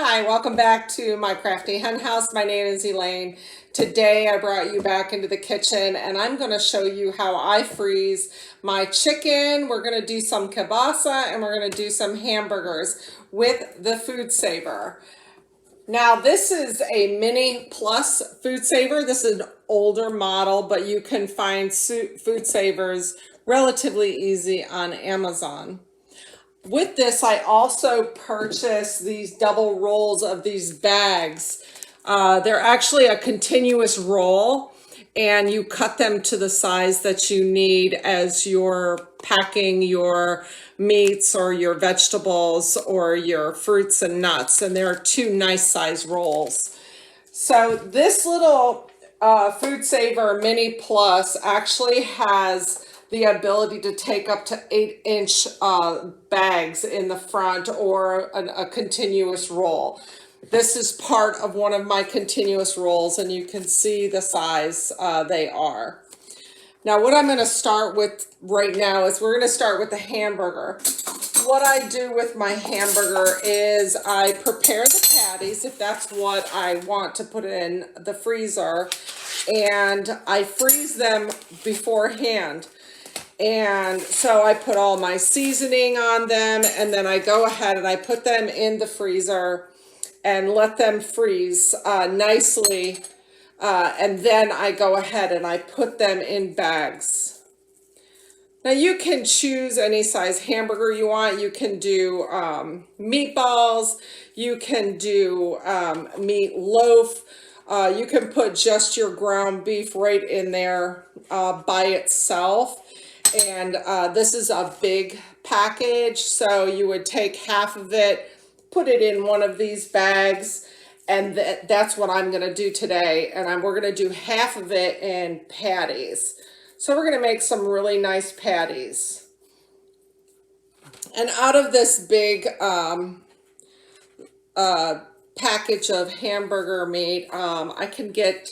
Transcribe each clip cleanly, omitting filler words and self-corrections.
Hi, welcome back to my crafty hen house. My name is Elaine. Today I brought you back into the kitchen and I'm going to show you how I freeze my chicken. We're going to do some kielbasa and we're going to do some hamburgers with the FoodSaver. Now this is a mini plus FoodSaver. This is an older model, but you can find FoodSavers relatively easy on Amazon. With this, I also purchased these double rolls of these bags. They're actually a continuous roll, and you cut them to the size that you need as you're packing your meats or your vegetables or your fruits and nuts. And there are two nice size rolls. So this little FoodSaver Mini Plus actually has the ability to take up to 8-inch bags in the front or a continuous roll. This is part of one of my continuous rolls and you can see the size they are. Now what I'm going to start with right now is we're going to start with the hamburger. What I do with my hamburger is I prepare the patties if that's what I want to put in the freezer, and I freeze them beforehand. And so I put all my seasoning on them and then I go ahead and I put them in the freezer and let them freeze nicely. And then I go ahead and I put them in bags. Now you can choose any size hamburger you want. You can do meatballs. You can do meat loaf. You can put just your ground beef right in there by itself. And this is a big package, so you would take half of it, put it in one of these bags, and that's what I'm going to do today. And we're going to do half of it in patties. So we're going to make some really nice patties. And out of this big package of hamburger meat, I can get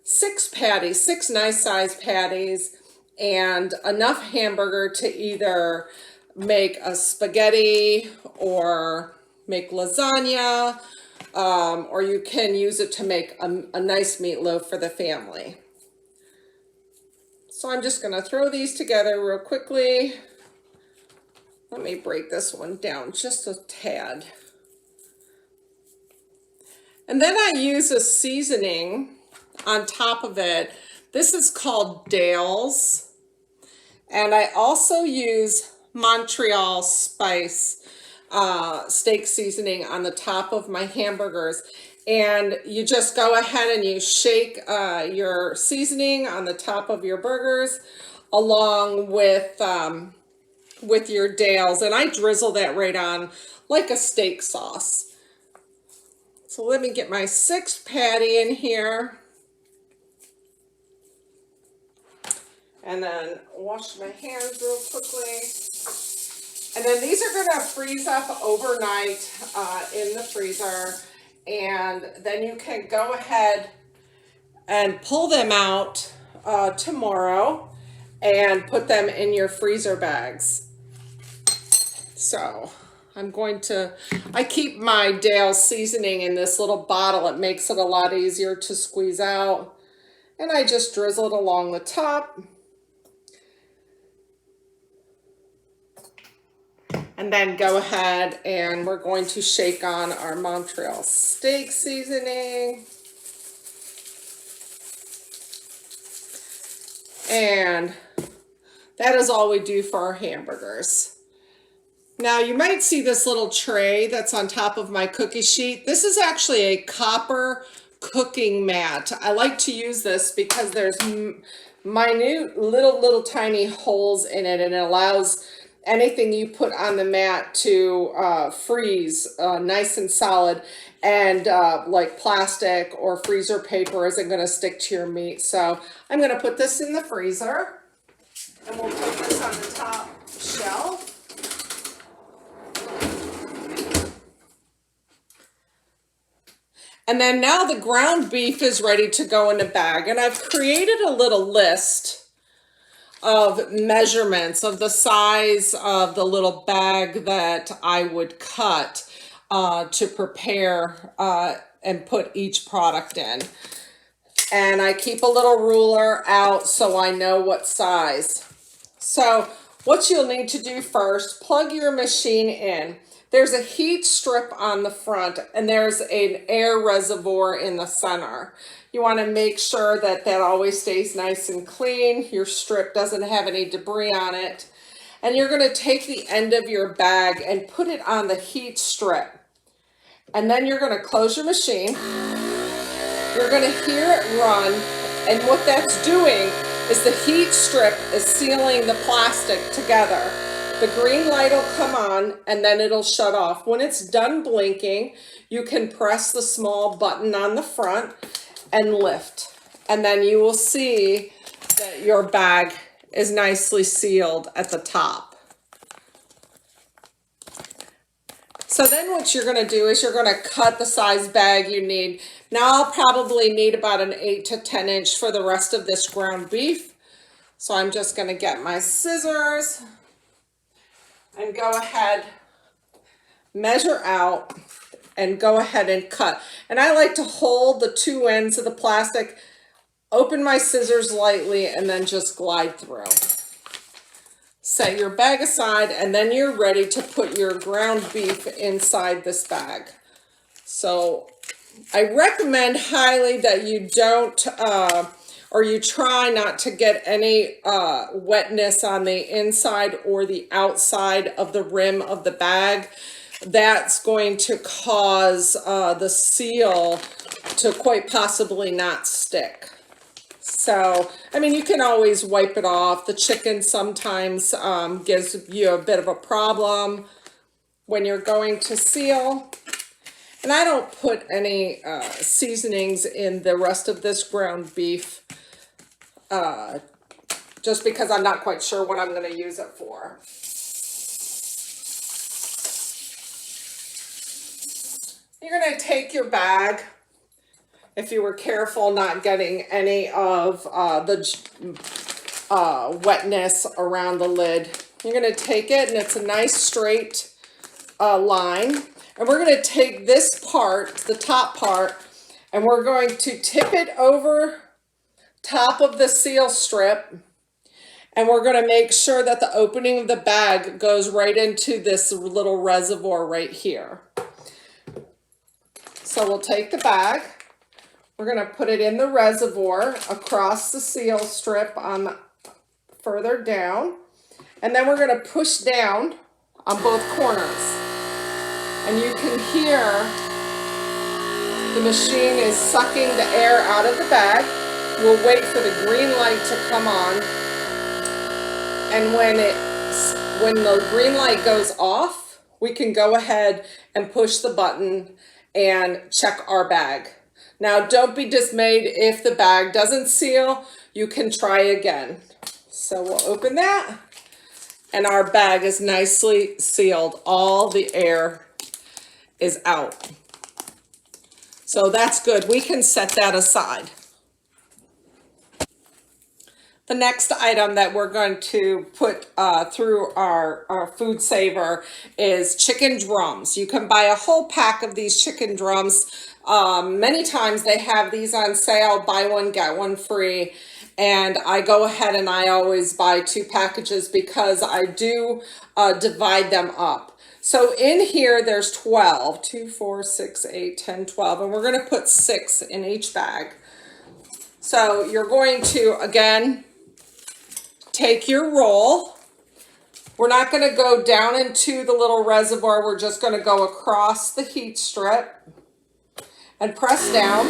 6 patties, 6 nice size patties, and enough hamburger to either make a spaghetti or make lasagna, or you can use it to make a nice meatloaf for the family. So I'm just going to throw these together real quickly. Let me break this one down just a tad. And then I use a seasoning on top of it. This is called Dale's. And I also use Montreal spice steak seasoning on the top of my hamburgers. And you just go ahead and you shake your seasoning on the top of your burgers along with your Dale's. And I drizzle that right on like a steak sauce. So let me get my 6th patty in here. And then wash my hands real quickly. And then these are going to freeze up overnight in the freezer. And then you can go ahead and pull them out tomorrow and put them in your freezer bags. So I keep my Dale seasoning in this little bottle. It makes it a lot easier to squeeze out. And I just drizzle it along the top. And then go ahead and we're going to shake on our Montreal steak seasoning. And that is all we do for our hamburgers. Now you might see this little tray that's on top of my cookie sheet. This is actually a copper cooking mat. I like to use this because there's minute little tiny holes in it, and it allows anything you put on the mat to freeze nice and solid, and like plastic or freezer paper isn't going to stick to your meat. So I'm going to put this in the freezer and we'll put this on the top shelf. And then now the ground beef is ready to go in a bag, and I've created a little list of measurements of the size of the little bag that I would cut. to prepare and put each product in. And I keep a little ruler out so I know what size. So what you'll need to do first, plug your machine in. There's a heat strip on the front and there's an air reservoir in the center. You want to make sure that that always stays nice and clean. Your strip doesn't have any debris on it. And you're going to take the end of your bag and put it on the heat strip. And then you're going to close your machine. You're going to hear it run. And what that's doing is the heat strip is sealing the plastic together. The green light will come on and then it'll shut off. When it's done blinking, you can press the small button on the front and lift. And then you will see that your bag is nicely sealed at the top. So then what you're going to do is you're going to cut the size bag you need. Now I'll probably need about an 8 to 10 inch for the rest of this ground beef. So I'm just going to get my scissors and go ahead, measure out, and go ahead and cut. And I like to hold the two ends of the plastic, open my scissors lightly, and then just glide through. Set your bag aside, and then you're ready to put your ground beef inside this bag. So I recommend highly that you don't, or you try not to get any wetness on the inside or the outside of the rim of the bag. That's going to cause the seal to quite possibly not stick. So, I mean, you can always wipe it off. The chicken sometimes gives you a bit of a problem when you're going to seal. And I don't put any seasonings in the rest of this ground beef just because I'm not quite sure what I'm going to use it for. You're going to take your bag, if you were careful not getting any of the wetness around the lid. You're going to take it, and it's a nice straight line. And we're going to take this part, the top part, and we're going to tip it over top of the seal strip. And we're going to make sure that the opening of the bag goes right into this little reservoir right here. So we'll take the bag. We're going to put it in the reservoir across the seal strip on further down. And then we're going to push down on both corners. And you can hear the machine is sucking the air out of the bag. We'll wait for the green light to come on. And when the green light goes off, we can go ahead and push the button and check our bag. Now, don't be dismayed if the bag doesn't seal. You can try again. So we'll open that, and our bag is nicely sealed. All the air is out. So that's good. We can set that aside. The next item that we're going to put through our FoodSaver is chicken drums. You can buy a whole pack of these chicken drums. Many times they have these on sale, buy one, get one free. And I go ahead and I always buy 2 packages because I do divide them up. So in here, there's 12, 2, 4, 6, 8, 10, 12, and we're going to put 6 in each bag. So you're going to, again, take your roll. We're not going to go down into the little reservoir. We're just going to go across the heat strip and press down.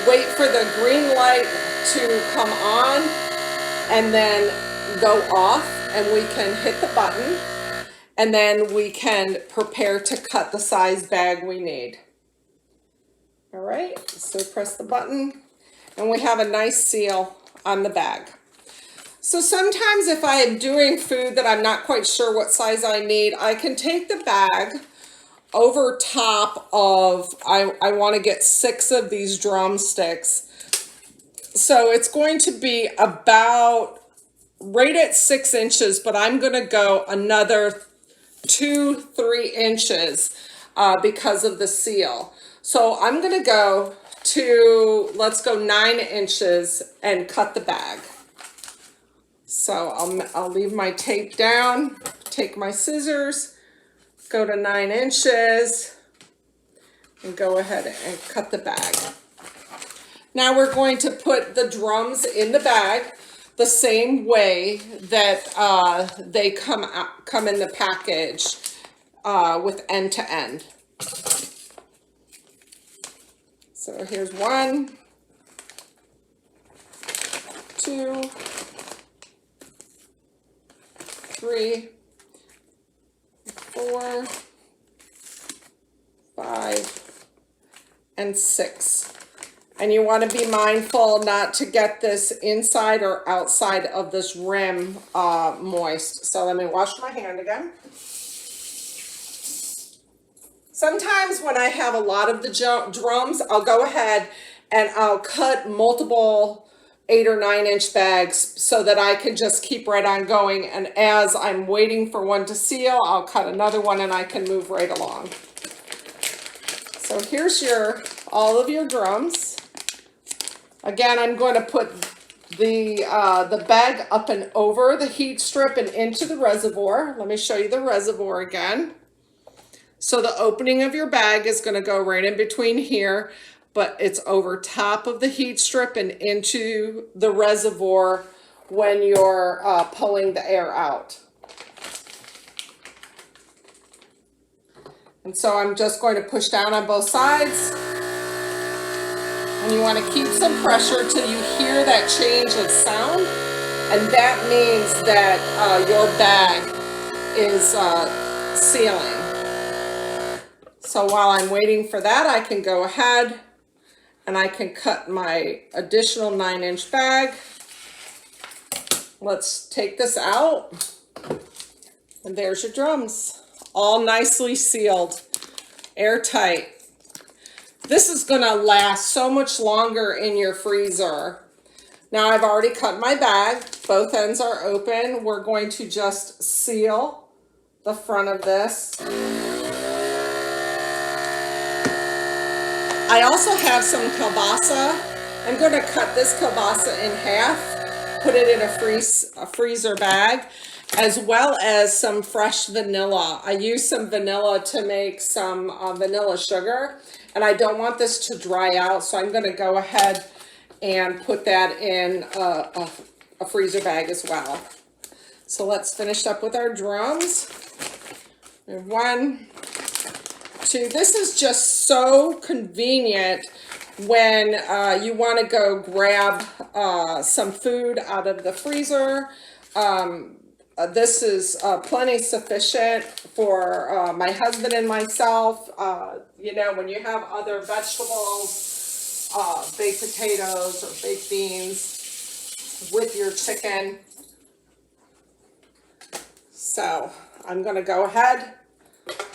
Wait for the green light to come on and then go off, and we can hit the button, and then we can prepare to cut the size bag we need. All right, so press the button, and we have a nice seal on the bag. So sometimes if I am doing food that I'm not quite sure what size I need, I can take the bag over top of, I want to get 6 of these drumsticks. So it's going to be about right at 6 inches, but I'm going to go another 2-3 inches because of the seal. So I'm gonna go to, let's go 9 inches and cut the bag. So I'll leave my tape down, take my scissors, go to 9 inches, and go ahead and cut the bag. Now we're going to put the drums in the bag the same way that they come in the package with end to end. So here's 1, 2, 3, 4, 5, and 6. And you want to be mindful not to get this inside or outside of this rim moist. So let me wash my hand again. Sometimes when I have a lot of the drums, I'll go ahead and I'll cut multiple 8 or 9 inch bags so that I can just keep right on going. And as I'm waiting for one to seal, I'll cut another one and I can move right along. So here's all of your drums. Again, I'm going to put the bag up and over the heat strip and into the reservoir. Let me show you the reservoir again. So the opening of your bag is going to go right in between here, but it's over top of the heat strip and into the reservoir when you're pulling the air out. And so I'm just going to push down on both sides. And you want to keep some pressure till you hear that change of sound. And that means that your bag is sealing. So while I'm waiting for that, I can go ahead and I can cut my additional 9 inch bag. Let's take this out. And there's your drums, all nicely sealed, airtight. This is gonna last so much longer in your freezer. Now I've already cut my bag. Both ends are open. We're going to just seal the front of this. I also have some kielbasa. I'm going to cut this kielbasa in half, put it in a freezer bag, as well as some fresh vanilla. I use some vanilla to make some vanilla sugar, and I don't want this to dry out, so I'm going to go ahead and put that in a freezer bag as well. So let's finish up with our drums. 1, 2. This is just so convenient when you want to go grab some food out of the freezer. This is plenty sufficient for my husband and myself. You know, when you have other vegetables, baked potatoes or baked beans with your chicken. So I'm going to go ahead.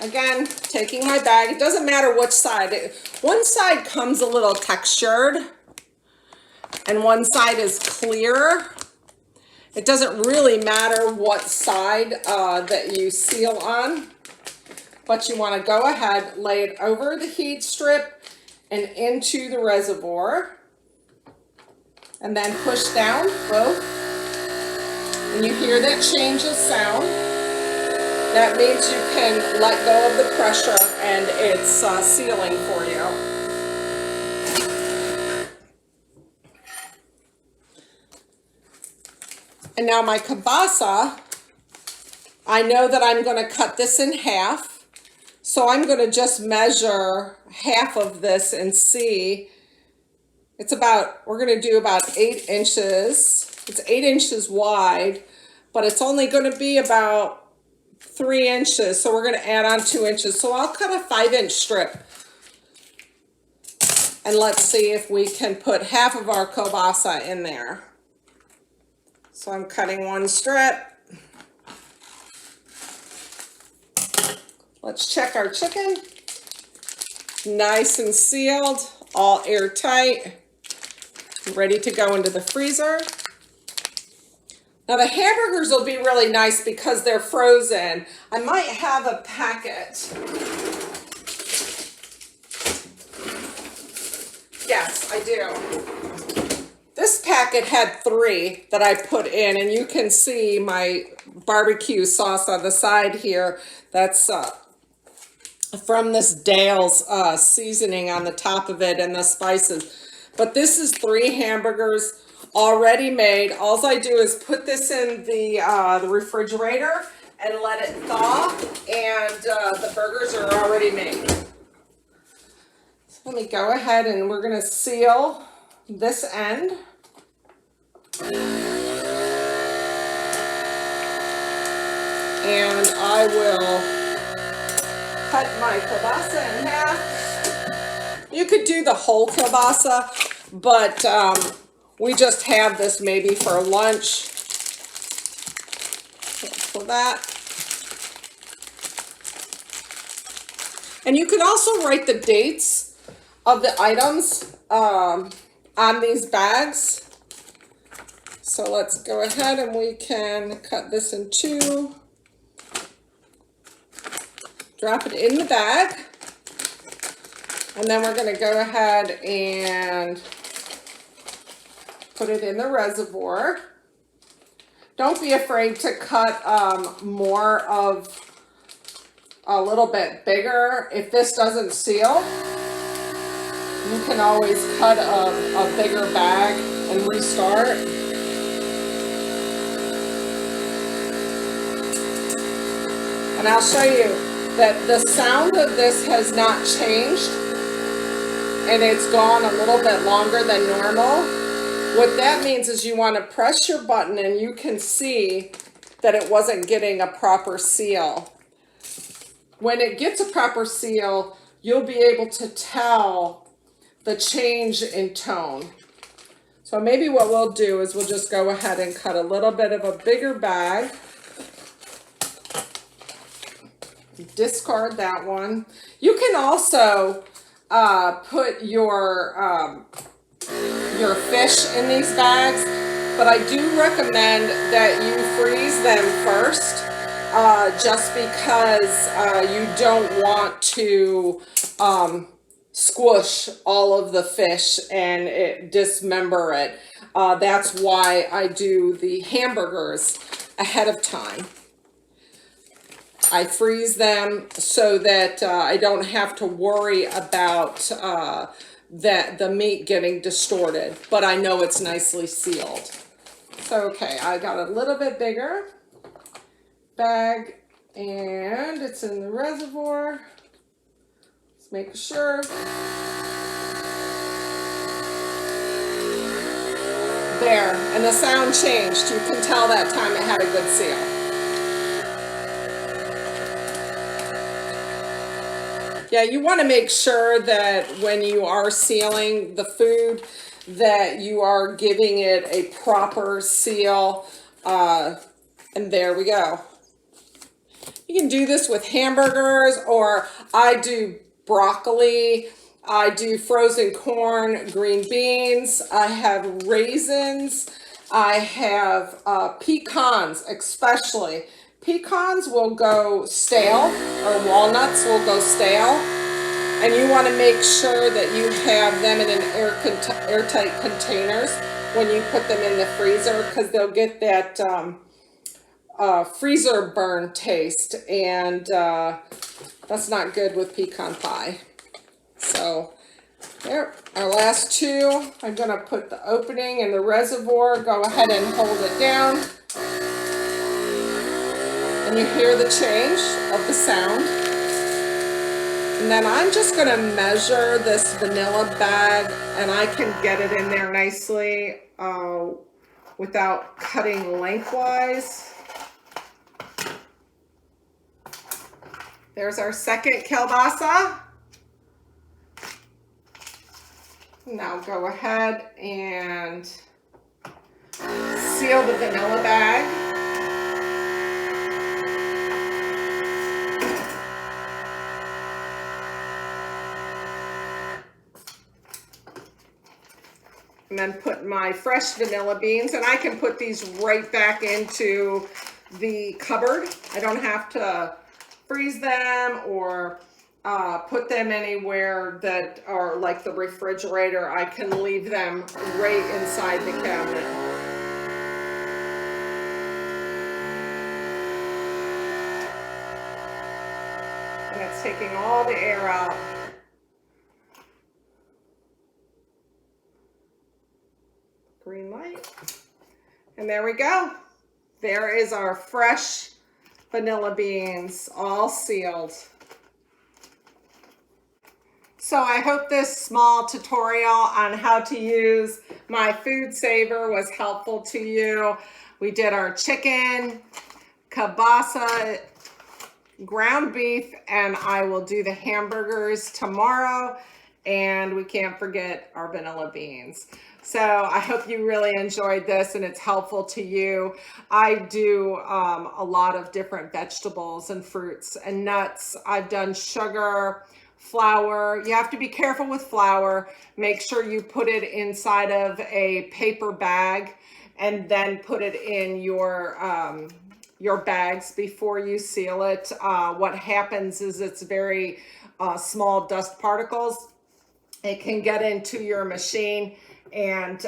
Again, taking my bag. It doesn't matter which side. One side comes a little textured and one side is clear. It doesn't really matter what side that you seal on, but you want to go ahead, lay it over the heat strip and into the reservoir, and then push down both. And you hear that change of sound. That means you can let go of the pressure and it's sealing for you. And now my kielbasa, I know that I'm going to cut this in half. So I'm going to just measure half of this and see. It's about, we're going to do about 8 inches. It's 8 inches wide, but it's only going to be about 3 inches, so we're going to add on 2 inches. So I'll cut a 5-inch strip. And let's see if we can put half of our kielbasa in there. So I'm cutting 1 strip. Let's check our chicken. Nice and sealed, all airtight, ready to go into the freezer. Now the hamburgers will be really nice because they're frozen. I might have a packet. Yes, I do. This packet had 3 that I put in, and you can see my barbecue sauce on the side here. That's from this Dale's seasoning on the top of it and the spices. But this is 3 hamburgers already made. All I do is put this in the refrigerator and let it thaw, and the burgers are already made. So let me go ahead and we're going to seal this end. And I will cut my kielbasa in half. You could do the whole kielbasa, but we just have this maybe for lunch. For that. And you can also write the dates of the items on these bags. So let's go ahead and we can cut this in 2. Drop it in the bag. And then we're going to go ahead and put it in the reservoir. Don't be afraid to cut more of a little bit bigger. If this doesn't seal, you can always cut a bigger bag and restart. And I'll show you that the sound of this has not changed, and it's gone a little bit longer than normal. What that means is you want to press your button and you can see that it wasn't getting a proper seal. When it gets a proper seal, you'll be able to tell the change in tone. So maybe what we'll do is we'll just go ahead and cut a little bit of a bigger bag. Discard that one. You can also put your fish in these bags, but I do recommend that you freeze them first, just because you don't want to squish all of the fish and dismember it. That's why I do the hamburgers ahead of time. I freeze them so that I don't have to worry about the meat getting distorted, but I know it's nicely sealed. So, okay, I got a little bit bigger bag, and it's in the reservoir. Let's make sure. There, and the sound changed. You can tell that time it had a good seal. Yeah, you want to make sure that when you are sealing the food that you are giving it a proper seal. And there we go. You can do this with hamburgers, or I do broccoli, I do frozen corn, green beans, I have raisins, I have pecans especially. Pecans will go stale, or walnuts will go stale, and you want to make sure that you have them in an airtight containers when you put them in the freezer, because they'll get that freezer burn taste, and that's not good with pecan pie. So there, our last 2. I'm going to put the opening in the reservoir, go ahead and hold it down. And you hear the change of the sound. And then I'm just going to measure this vanilla bag, and I can get it in there nicely without cutting lengthwise. There's our second kielbasa. Now go ahead and seal the vanilla bag. And then put my fresh vanilla beans, and I can put these right back into the cupboard. I don't have to freeze them or put them anywhere that are like the refrigerator. I can leave them right inside the cabinet. And it's taking all the air out. Green light. And there we go. There is our fresh vanilla beans, all sealed. So I hope this small tutorial on how to use my FoodSaver was helpful to you. We did our chicken, kielbasa, ground beef, and I will do the hamburgers tomorrow. And we can't forget our vanilla beans. So I hope you really enjoyed this and it's helpful to you. I do a lot of different vegetables and fruits and nuts. I've done sugar, flour. You have to be careful with flour. Make sure you put it inside of a paper bag and then put it in your bags before you seal it. What happens is it's very small dust particles. It can get into your machine and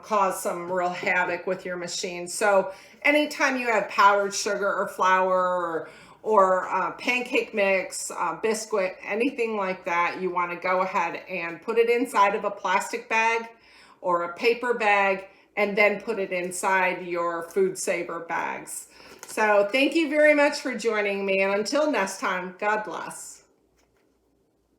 cause some real havoc with your machine. So anytime you have powdered sugar or flour or pancake mix, biscuit, anything like that, you want to go ahead and put it inside of a plastic bag or a paper bag and then put it inside your FoodSaver bags. So thank you very much for joining me, and until next time, God bless.